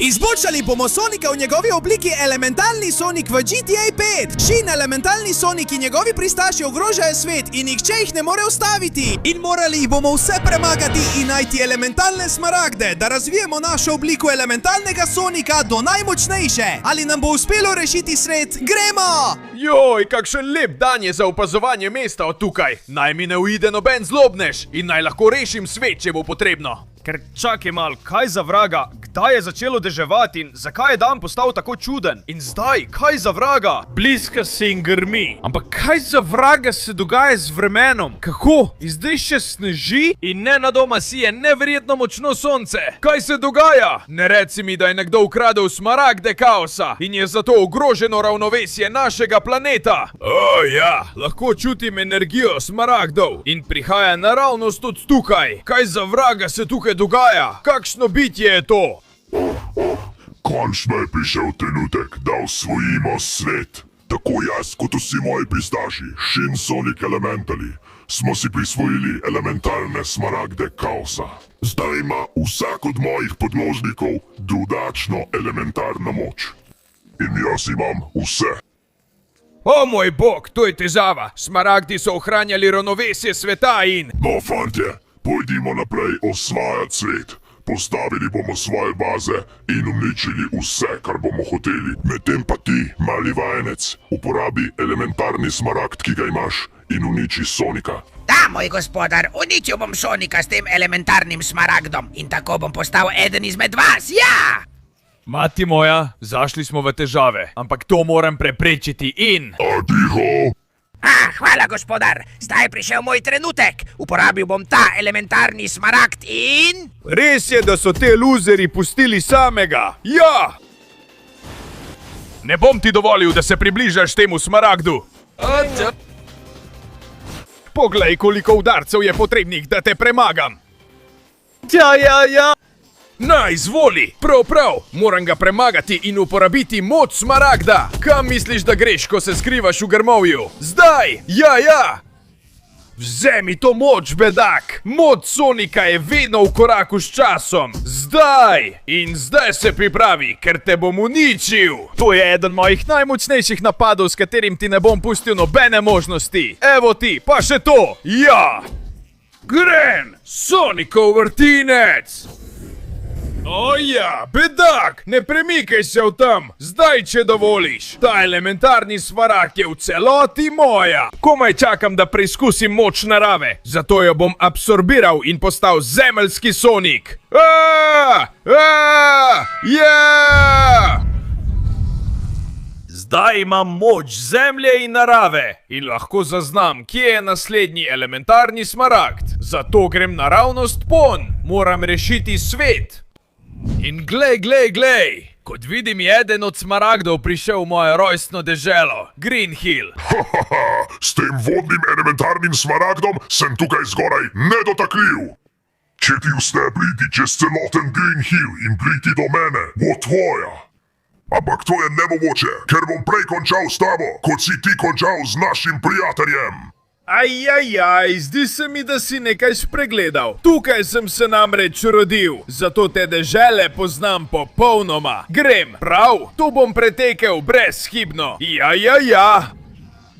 Izboljšali bomo Sonika v njegovi obliki elementalni Sonic v GTA 5. Shin elementalni Sonic in njegovi pristaši ogrožajo svet in nihče jih ne more ustaviti. In morali jih bomo vse premagati in najti elementalne smaragde, da razvijemo našo obliko elementalnega Sonika do najmočnejše. Ali nam bo uspelo rešiti svet? Gremo! Joj, kakšen lep dan je za opazovanje mesta od tukaj. Naj mi ne uide noben zlobnež in naj lahko rešim svet, če bo potrebno. Ker čakaj mal, kaj za vraga? Kdaj je začelo deževati in zakaj je dan postal tako čuden? In zdaj, kaj za vraga? Bliska se in grmi. Ampak kaj za vraga se dogaja z vremenom? Kako? In zdaj še sneži? In nenadoma sije neverjetno močno sonce. Kaj se dogaja? Ne reci mi, da je nekdo ukradel smaragde kaosa in je zato ogroženo ravnovesje našega planeta. O ja, lahko čutim energijo smaragdov in prihaja naravnost od tukaj. Kaj za vraga se tukaj dogaja? Kakšno bitje je to? Končno je prišel trenutek, da osvojimo svet. Tako jaz kot vsi moji pristaši, Shin Sonic Elementali, smo si prisvojili elementalne smaragde kaosa. Zdaj ima vsak od mojih podložnikov drugačno elementarno moč. In jaz imam vse. O moj bog, to je težava. Smaragdi so ohranjali ravnovesje sveta in... No, fantje, pojdimo naprej osvajati svet. Postavili bomo svoje baze in uničili vse, kar bomo hoteli. Medtem pa ti, mali vajenec, uporabi elementarni smaragd, ki ga imaš, in uniči Sonika. Da, moj gospodar, uničil bom Sonika s tem elementarnim smaragdom in tako bom postal eden izmed vas, ja! Mati moja, zašli smo v težave, ampak to moram preprečiti in... Adiho! Hvala, gospodar, zdaj je prišel moj trenutek. Uporabil bom ta elementarni smaragd in... Res je, da so te luzeri pustili samega. Ja! Ne bom ti dovolil, da se približaš temu smaragdu. Poglej, koliko udarcev je potrebnih, da te premagam. Ja. Na, izvoli! Prav, moram ga premagati in uporabiti moč smaragda. Kam misliš, da greš, ko se skrivaš v grmovju? Zdaj! Ja! Vzemi to moč, bedak! Moč Sonika je vedno v koraku s časom. Zdaj! In zdaj se pripravi, ker te bom uničil. To je eden mojih najmočnejših napadov, s katerim ti ne bom pustil nobene možnosti. Evo ti, pa še to! Ja! Gren! Sonikov vrtinec! O ja, bedak, ne premikaj se v tam, zdaj če dovoliš. Ta elementarni smaragd je v celoti moja. Komaj čakam, da preizkusim moč narave, zato jo bom absorbiral in postal zemeljski Sonic. Zdaj imam moč zemlje in narave in lahko zaznam, kje je naslednji elementarni smaragd. Zato grem naravnost pon, moram rešiti svet. In glej, kot vidim je eden od smaragdov prišel v moje rojstno deželo, Green Hill. S tem vodnim elementarnim smaragdom sem tukaj zgoraj nedotakljiv. Če ti uspe priti čez celoten Green Hill in priti do mene, bo tvoja. Ampak to je nemogoče, ker bom prej končal s tabo, kot si ti končal z našim prijateljem. Zdi se mi, da si nekaj spregledal. Tukaj sem se namreč rodil, zato te dežele poznam popolnoma. Grem, prav? To bom pretekel brezhibno. Ja.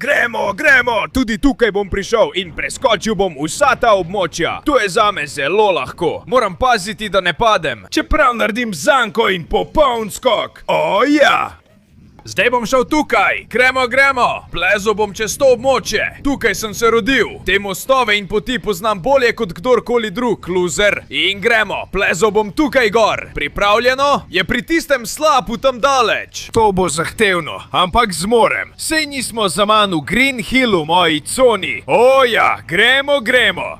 Gremo, tudi tukaj bom prišel in preskočil bom vsa ta območja. To je zame zelo lahko. Moram paziti, da ne padem. Čeprav naredim zanko in popoln skok. O ja! Zdaj bom šel tukaj. Gremo. Plezal bom čez to območje. Tukaj sem se rodil. Te mostove in poti poznam bolje kot kdorkoli drug, loser. In gremo. Plezal bom tukaj gor. Pripravljeno? Je pri tistem slapu tam daleč. To bo zahtevno, ampak zmorem. Sej nismo zaman v Green Hillu, moji coni. O ja, gremo.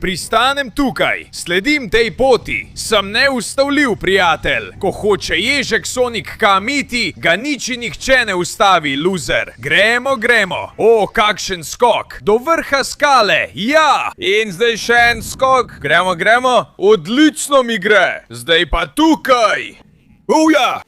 Pristanem tukaj. Sledim tej poti. Sem neustavljiv, prijatelj. Ko hoče ježek Sonic kamiti, ga nič in nihče ne ustavi, loser. Gremo. O, kakšen skok. Do vrha skale. Ja. In zdaj še en skok. Gremo. Odlično mi gre. Zdaj pa tukaj. Ja.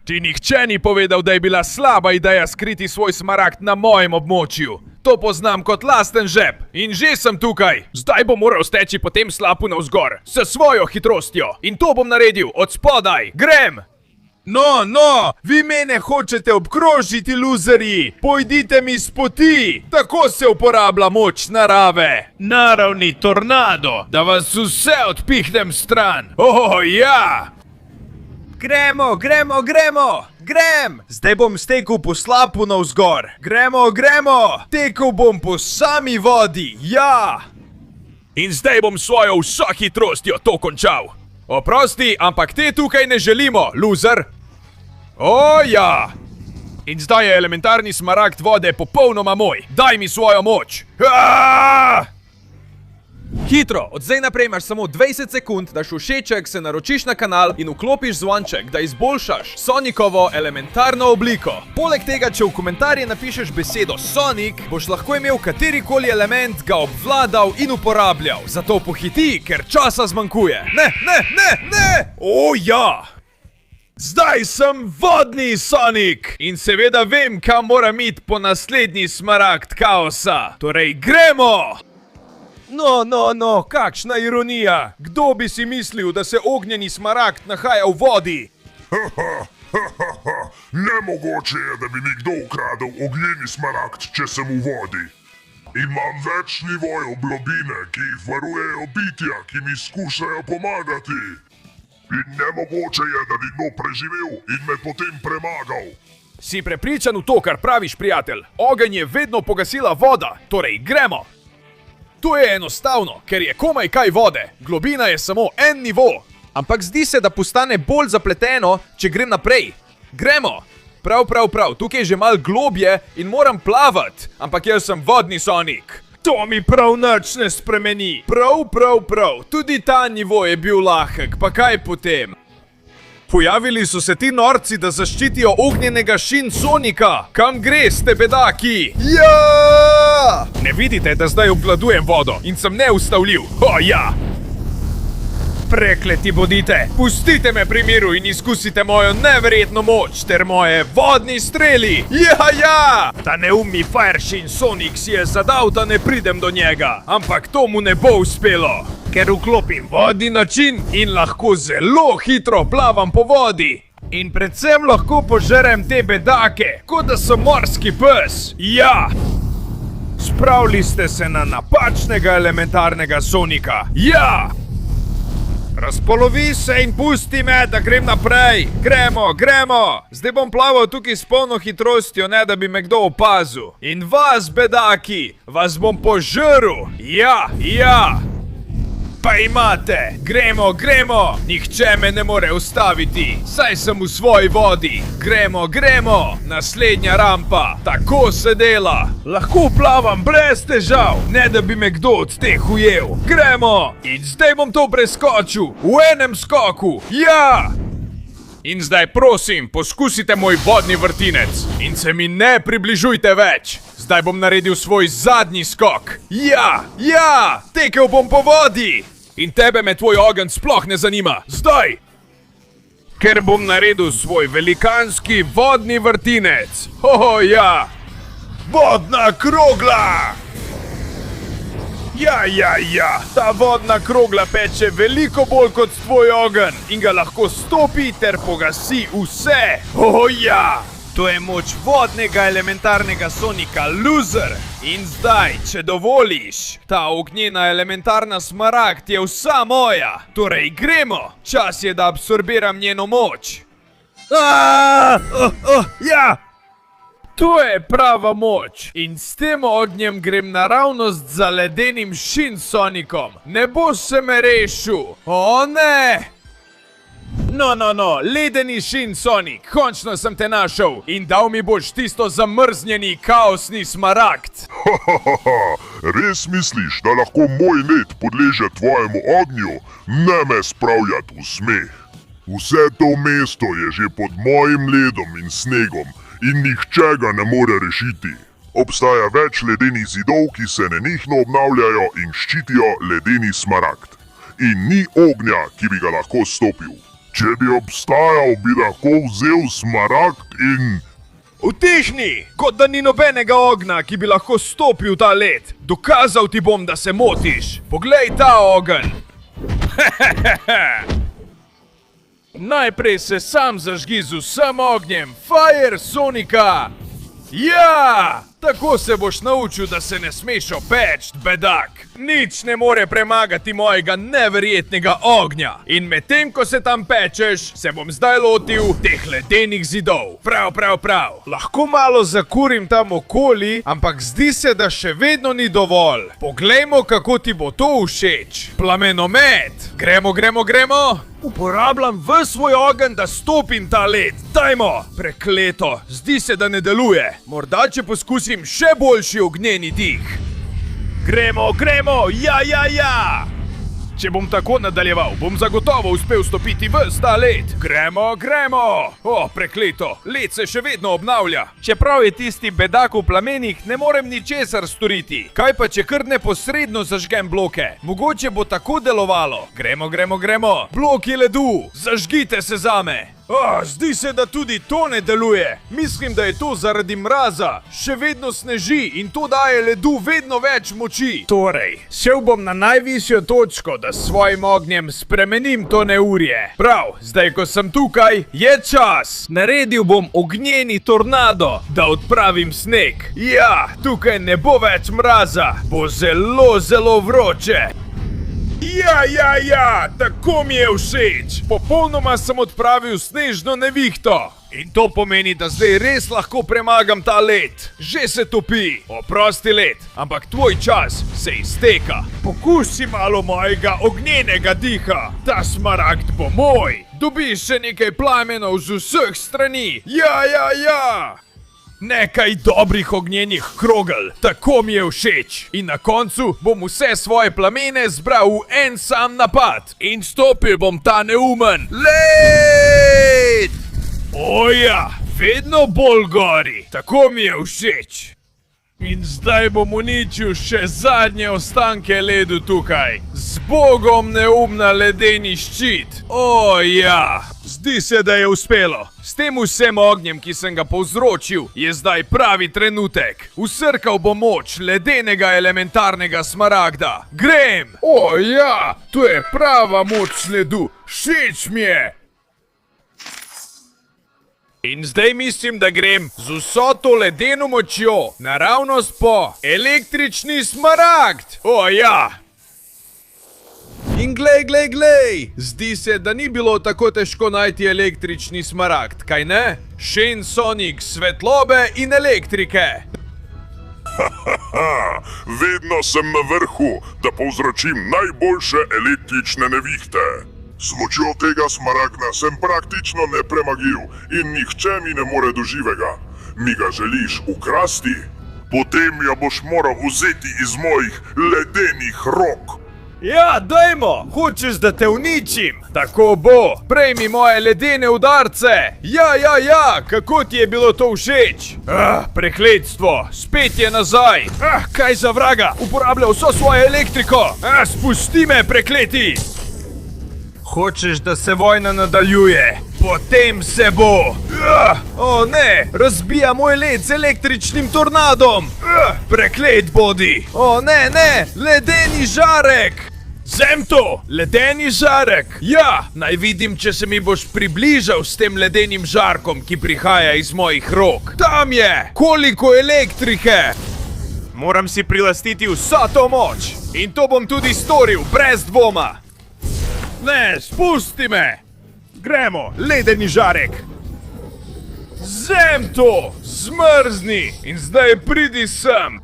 Ti nihče ni povedal, da je bila slaba ideja skriti svoj smaragd na mojem območju. To poznam kot lasten žep. In že sem tukaj. Zdaj bom moral steči po tem slapu navzgor. S svojo hitrostjo. In to bom naredil od spodaj. Grem. No, vi mene hočete obkrožiti, luzerji! Pojdite mi s poti! Tako se uporablja moč narave! Naravni tornado, da vas vse odpihnem stran! Ja! Gremo! Grem! Zdaj bom stekel po slapu navzgor. Gremo! Tekel bom po sami vodi, ja! In zdaj bom svojo vso hitrostjo to končal. Oprosti, ampak te tukaj ne želimo, loser. Ja! In zdaj je elementarni smaragd vode popolnoma moj. Daj mi svojo moč. Hitro, od zdaj naprej imaš samo 20 sekund, daš všeček, se naročiš na kanal in vklopiš zvonček, da izboljšaš Sonicovo elementarno obliko. Poleg tega, če v komentarje napišeš besedo Sonic, boš lahko imel katerikoli element, ga obvladal in uporabljal. Zato pohiti, ker časa zmanjkuje. Ne! Ja! Zdaj sem vodni Sonic in seveda vem, kam moram iti po naslednji smaragd kaosa. Torej, gremo! No, kakšna ironija! Kdo bi si mislil, da se ognjeni smaragd nahaja v vodi? Nemogoče je, da bi mi kdo ukradel ognjeni smaragd, če sem v vodi. Imam več nivojev globine, ki jih varujejo bitja, ki mi skušajo pomagati. In nemogoče je, da bi kdo preživel in me potem premagal. Si prepričan v to, kar praviš, prijatelj? Ogenj je vedno pogasila voda, torej gremo! To je enostavno, ker je komaj kaj vode. Globina je samo en nivo. Ampak zdi se, da postane bolj zapleteno, če grem naprej. Gremo! Prav. Tukaj je že mal globje in moram plavati. Ampak jaz sem vodni Sonic. To mi prav nič ne spremeni. Prav. Tudi ta nivo je bil lahek, pa kaj potem? Pojavili so se ti norci, da zaščitijo ognjenega Shin Sonica. Kam greste, bedaki? Ja! Ne vidite, da zdaj obvladujem vodo in sem neustavljiv? Ja! Prekleti bodite! Pustite me pri miru in izkusite mojo neverjetno moč ter moje vodni streli! Ja! Ta neumni Fire Shin Sonic si je zadal, da ne pridem do njega. Ampak to mu ne bo uspelo. Ker vklopim vodni način in lahko zelo hitro plavam po vodi. In predvsem lahko požerem te bedake, kot da so morski pes. Ja! Spravili ste se na napačnega elementarnega Sonika. Ja! Razpolovi se in pusti me, da grem naprej. Gremo. Zdaj bom plaval tukaj s polno hitrostjo, ne da bi me kdo opazil. In vas, bedaki, vas bom požrl. Ja. Pa imate. Gremo. Nihče me ne more ustaviti. Saj sem v svoji vodi. Gremo. Naslednja rampa. Tako se dela. Lahko plavam brez težav, ne da bi me kdo od teh ujel. Gremo. In zdaj bom to preskočil. V enem skoku. Ja. In zdaj prosim, poskusite moj vodni vrtinec. In se mi ne približujte več. Zdaj bom naredil svoj zadnji skok. Ja, tekel bom po vodi. In tebe me tvoj ogenj sploh ne zanima. Zdaj. Ker bom naredil svoj velikanski vodni vrtinec. Ja. Vodna krogla. Ja. Ta vodna krogla peče veliko bolj kot tvoj ogenj in ga lahko stopi ter pogasi vse. Ja. To je moč vodnega elementarnega Sonika, loser! In zdaj, če dovoliš, ta ognjena elementarna smaragd je vsa moja. Torej, gremo! Čas je, da absorbiram njeno moč. Ja! To je prava moč. In s tem ognjem grem naravnost za ledenim Shin Sonicom. Ne boš se me rešil. O ne! No, ledeni Shin Sonic, končno sem te našel in dal mi boš tisto zamrznjeni kaosni smaragd. Res misliš, da lahko moj led podleže tvojemu ognju? Ne me spravljati v smeh. Vse to mesto je že pod mojim ledom in snegom in nihče ga ne more rešiti. Obstaja več ledenih zidov, ki se nenehno obnavljajo in ščitijo ledeni smaragd. In ni ognja, ki bi ga lahko stopil. Če bi obstajal, bi lahko vzel smaragd in... Utihni, kot da ni nobenega ognja, ki bi lahko stopil ta led. Dokazal ti bom, da se motiš. Poglej ta ogenj. Najprej se sam zažgi z vsem ognjem, Fire Sonika! Ja! Tako se boš naučil, da se ne smeš opeč, bedak. Nič ne more premagati mojega neverjetnega ognja. In medtem, ko se tam pečeš, se bom zdaj lotil teh ledenih zidov. Prav. Lahko malo zakurim tam okoli, ampak zdi se, da še vedno ni dovolj. Poglejmo, kako ti bo to všeč. Plamenomet. Gremo. Uporabljam ves svoj ogenj, da stopim ta led. Dajmo! Prekleto, zdi se, da ne deluje. Morda, če poskusim še boljši ognjeni dih. Gremo, ja! Če bom tako nadaljeval, bom zagotovo uspel stopiti ves ta led. Gremo! O, prekleto, led se še vedno obnavlja. Čeprav je tisti bedak v plamenih, ne morem ničesar storiti. Kaj pa, če kar neposredno zažgem bloke? Mogoče bo tako delovalo. Gremo. Bloki ledu, zažgite se zame. Zdi se, da tudi to ne deluje. Mislim, da je to zaradi mraza. Še vedno sneži in to daje ledu vedno več moči. Torej, šel bom na najvišjo točko, da s svojim ognjem spremenim to neurje. Prav, zdaj ko sem tukaj, je čas. Naredil bom ognjeni tornado, da odpravim sneg. Ja, tukaj ne bo več mraza. Bo zelo vroče. Ja, tako mi je všeč. Popolnoma sem odpravil snežno nevihto. In to pomeni, da zdaj res lahko premagam ta led. Že se topi. Oprosti led, ampak tvoj čas se izteka. Pokusi malo mojega ognjenega diha. Ta smaragd bo moj. Dobiš še nekaj plamenov z vseh strani. Ja. Nekaj dobrih ognjenih krogel, tako mi je všeč. In na koncu bom vse svoje plamene zbral v en sam napad. In stopil bom ta neumen led! Oja, vedno bolj gori, tako mi je všeč. In zdaj bom uničil še zadnje ostanke ledu tukaj. Z bogom neumna ledeni ščit. O ja, zdi se, da je uspelo. S tem vsem ognjem, ki sem ga povzročil, je zdaj pravi trenutek. Usrkal bom moč ledenega elementarnega smaragda. Grem! O ja, to je prava moč ledu. Všeč mi je. In zdaj mislim, da grem z vso to ledeno močjo naravnost po električni smaragd. O ja! In glej, zdi se, da ni bilo tako težko najti električni smaragd, kaj ne? Shin Sonic svetlobe in elektrike. Vedno sem na vrhu, da povzročim najboljše električne nevihte. S močjo tega smaragda sem praktično nepremagljiv in nihče mi ne more do živega. Mi ga želiš ukrasti? Potem jo boš moral vzeti iz mojih ledenih rok. Ja, dajmo! Hočeš, da te uničim? Tako bo! Prejmi moje ledene udarce! Ja! Kako ti je bilo to všeč? Prekletstvo! Spet je nazaj! Kaj za vraga? Uporablja vso svojo elektriko! Spusti me, prekleti! Hočeš, da se vojna nadaljuje? Potem se bo! O ne! Razbija moj led z električnim tornadom! Preklet bodi! O ne! Ledeni žarek! Vzem to! Ledeni žarek! Ja! Naj vidim, če se mi boš približal s tem ledenim žarkom, ki prihaja iz mojih rok. Tam je! Koliko elektrike! Moram si prilastiti vso to moč! In to bom tudi storil, brez dvoma! Ne, spusti me! Gremo, ledeni žarek! Vzem to! Zmrzni! In zdaj pridi sem!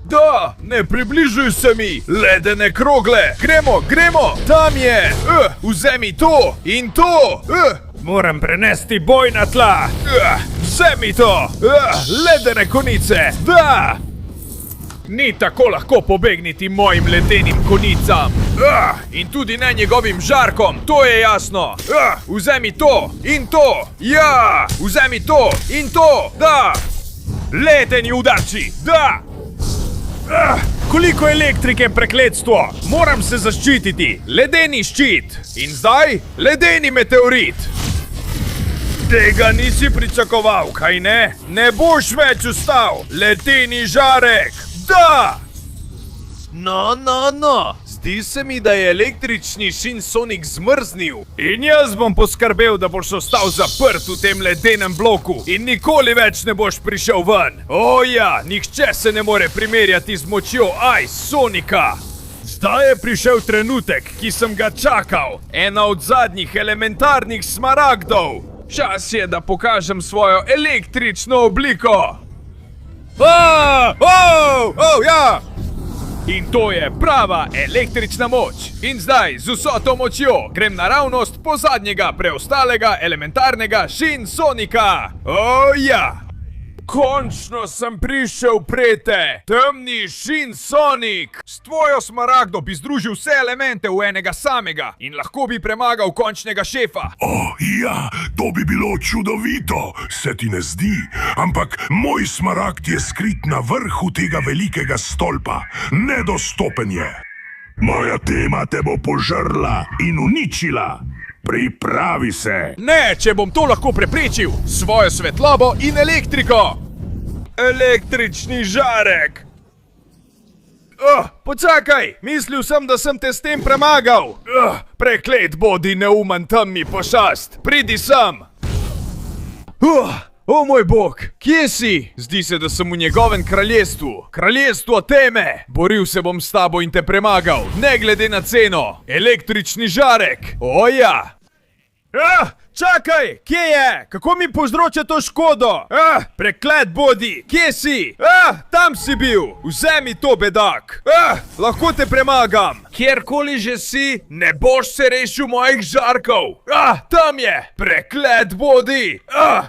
Da, ne približuj se mi! Ledene krogle! Gremo! Tam je! Vzemi to! In to! Moram prenesti boj na tla! Vzemi to! Ledene konice! Da! Ni tako lahko pobegniti mojim ledenim konicam. In tudi ne njegovim žarkom, to je jasno. Vzemi to in to. Ja, vzemi to in to. Da. Ledeni udarci. Da. Koliko elektrike, prekletstvo. Moram se zaščititi. Ledeni ščit. In zdaj ledeni meteorit. Tega nisi pričakoval, kaj ne? Ne boš več ustal. Ledeni žarek. Da! No, Zdi se mi, da je električni Shin Sonic zmrznil. In jaz bom poskrbel, da boš ostal zaprt v tem ledenem bloku in nikoli več ne boš prišel ven. O ja, nihče se ne more primerjati z močjo Ice Sonika. Zdaj je prišel trenutek, ki sem ga čakal. Ena od zadnjih elementarnih smaragdov. Čas je, da pokažem svojo električno obliko. Ja! In to je prava električna moč. In zdaj, z vso to močjo, grem naravnost po zadnjega preostalega elementarnega Shin Sonika. Ja! Končno sem prišel prete, temni Shin Sonic! S tvojo smaragdo bi združil vse elemente v enega samega in lahko bi premagal končnega šefa. Ja, to bi bilo čudovito, se ti ne zdi? Ampak moj smaragd je skrit na vrhu tega velikega stolpa. Nedostopen je. Moja tema te bo požrla in uničila. Pripravi se. Ne, če bom to lahko preprečil, svojo svetlobo in elektriko. Električni žarek. Počakaj, mislil sem, da sem te s tem premagal. Preklet bodi neumen temni pošast. Pridi sem. O moj bog, kje si? Zdi se, da sem v njegovem kraljestvu. Kraljestvo teme. Boril se bom s tabo in te premagal, ne glede na ceno. Električni žarek. O ja. Čakaj, kje je? Kako mi povzroča to škodo? Preklet bodi, kje si? Tam si bil. Vzemi to, bedak. Lahko te premagam. Kjerkoli že si, ne boš se rešil mojih žarkov. Tam je. Preklet bodi.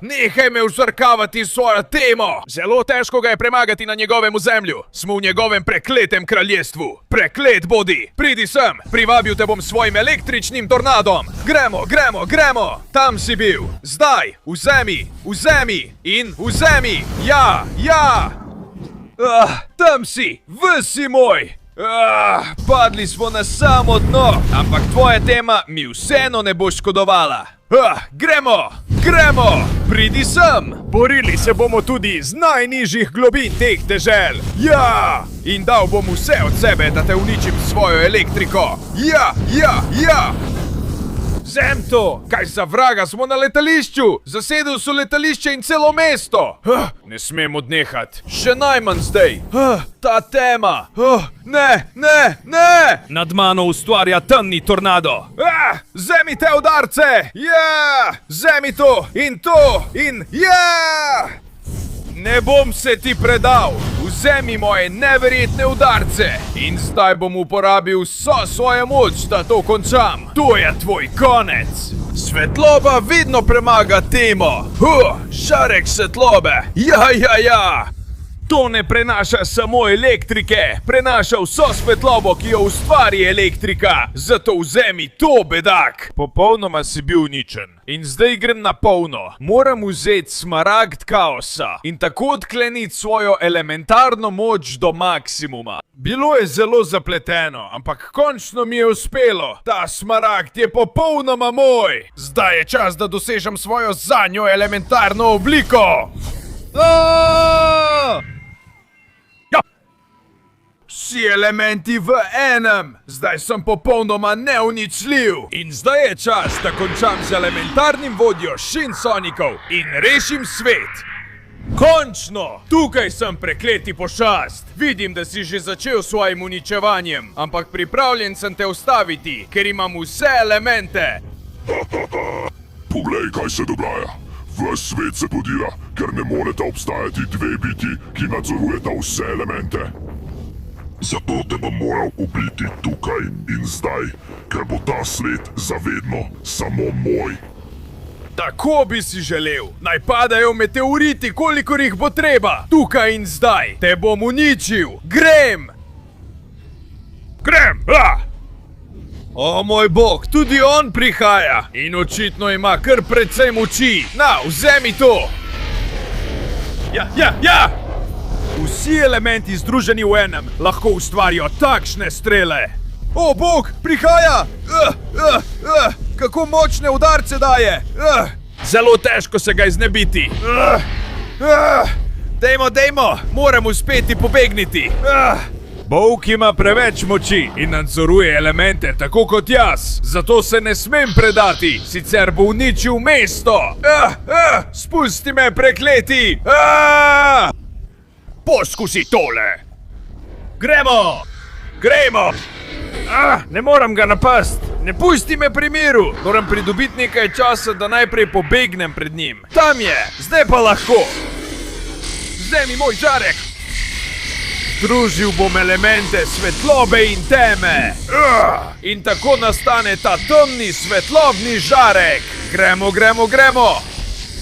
Nehaj me vzarkavati s svojo temo. Zelo težko ga je premagati na njegovem ozemlju. Smo v njegovem prekletem kraljestvu. Preklet bodi. Pridi sem. Privabil te bom s svojim električnim tornadom. Gremo, gremo, gremo. Tam si bil. Zdaj, vzemi in vzemi. Ja, ja. Tam si, si moj. Padli smo na samo dno, ampak tvoja tema mi vseeno ne bo škodovala. Gremo, pridi sem. Borili se bomo tudi z najnižjih globin teh dežel. Ja, in dal bom vse od sebe, da te uničim s svojo elektriko. Ja. Vzem to! Kaj za vraga, smo na letališču! Zasedel so letališče in celo mesto! Ne smem odnehat. Še najmanj zdaj. Ta tema! Ne! Nad mano ustvarja temni tornado. Vzemi te udarce! Ja! Vzemi to! In ja! Ne bom se ti predal! Vzemi moje neverjetne udarce! In zdaj bom uporabil vso svojo moč, da to končam! To je tvoj konec! Svetloba vedno premaga temo! Žarek svetlobe! Ja! To ne prenaša samo elektrike, prenaša vso svetlobo, ki jo ustvari elektrika. Zato vzemi to, bedak. Popolnoma si bil uničen. In zdaj grem na polno. Moram vzeti smaragd kaosa in tako odkleniti svojo elementarno moč do maksimuma. Bilo je zelo zapleteno, ampak končno mi je uspelo. Ta smaragd je popolnoma moj. Zdaj je čas, da dosežem svojo zadnjo elementarno obliko. Vsi elementi v enem. Zdaj sem popolnoma neuničljiv. In zdaj je čas, da končam z elementarnim vodjo Shin Sonicov in rešim svet. Končno! Tukaj sem, prekleti pošast. Vidim, da si že začel s svojim uničevanjem, ampak pripravljen sem te ustaviti, ker imam vse elemente. Poglej, kaj se dogaja. Ves svet se podira, ker ne moreta obstajati dve biti, ki nadzorujeta vse elemente. Zato te bom moral ubiti tukaj in zdaj, ker bo ta svet zavedno samo moj. Tako bi si želel. Naj padajo meteoriti, kolikor jih bo treba. Tukaj in zdaj. Te bom uničil. Grem! O moj bog, tudi on prihaja. In očitno ima kar precej moči. Na, vzemi to. Ja! Vsi elementi združeni v enem lahko ustvarijo takšne strele. O bog, prihaja! Kako močne udarce daje! Zelo težko se ga iznebiti. Dejmo, moram uspeti pobegniti. Bog ima preveč moči in nadzoruje elemente tako kot jaz. Zato se ne smem predati, sicer bo uničil mesto. Spusti me, prekleti! Poskusi tole! Gremo! Ne moram ga napast! Ne pusti me pri miru! Moram pridobiti nekaj časa, da najprej pobegnem pred njim. Tam je! Zdaj pa lahko! Vzemi moj žarek! Združil bom elemente svetlobe in teme. In tako nastane ta temni svetlobni žarek. Gremo!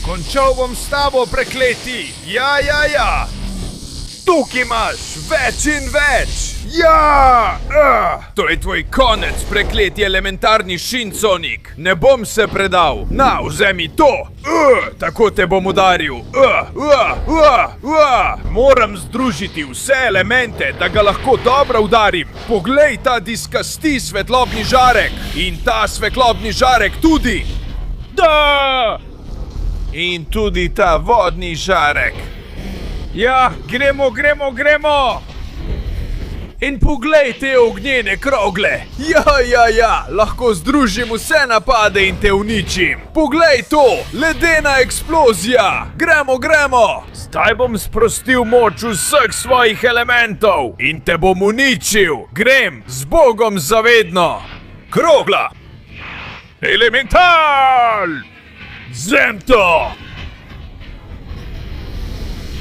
Končal bom s tabo, prekleti! Ja! Tukaj imaš več in več! Ja! To je tvoj konec, prekleti elementarni Shin Sonic! Ne bom se predal! Na, vzemi to! Tako te bom udaril! Moram združiti vse elemente, da ga lahko dobro udarim! Poglej ta diskasti svetlobni žarek! In ta svetlobni žarek tudi! Da! In tudi ta vodni žarek! Ja, gremo! In poglej te ognjene krogle! Ja, lahko združim vse napade in te uničim! Poglej to! Ledena eksplozija! Gremo! Zdaj bom sprostil moč vseh svojih elementov in te bom uničil! Grem z Bogom zavedno! Krogla! Elemental! Zemto!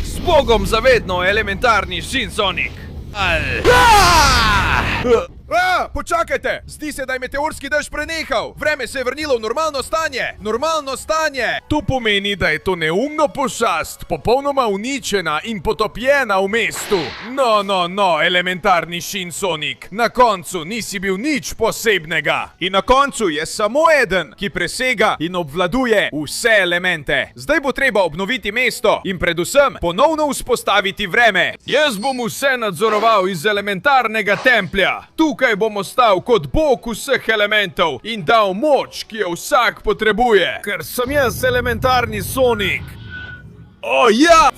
Z Bogom zavedno, elementarni Shin Sonic! Počakajte! Zdi se, da je meteorski dež prenehal! Vreme se je vrnilo v normalno stanje! To pomeni, da je to neumno pošast popolnoma uničena in potopljena v mestu! No, elementarni Shin Sonic! Na koncu nisi bil nič posebnega! In na koncu je samo eden, ki presega in obvladuje vse elemente! Zdaj bo treba obnoviti mesto in predvsem ponovno vzpostaviti vreme! Jaz bom vse nadzoroval iz elementarnega templja! Tukaj bom ostal kot bog vseh elementov in dal moč, ki jo vsak potrebuje. Ker sem jaz elementarni Sonic. O ja!